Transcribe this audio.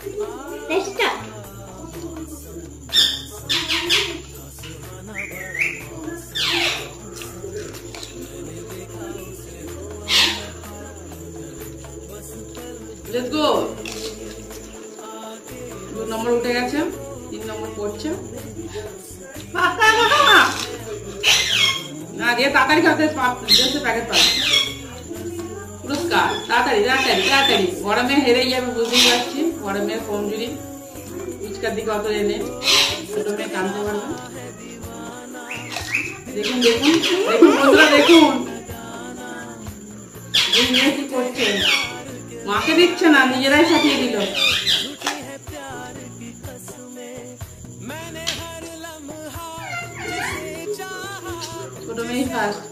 Let's start. Let's go. 2 নম্বর উঠে গেছে, 3 নম্বর পড়ছে। না দিয়ে তাড়াতাড়ি খাতে প্যাকেট পাবে। পুরস্কার তাড়াতাড়ি তাড়াতাড়ি তাড়াতাড়ি। গরমে হেরে যাবে বুঝতেই পারছি, গরমের কমজুরি। ফুচকার দিকে অত এনে ছোট মেয়ে টানতে পারবে। দেখুন দেখুন দেখুন বন্ধুরা, দেখুন এই মেয়ে কি করছে, মাকে দিচ্ছে না, নিজেরাই সাজিয়ে দিল। ছোট মেয়ে ফার্স্ট।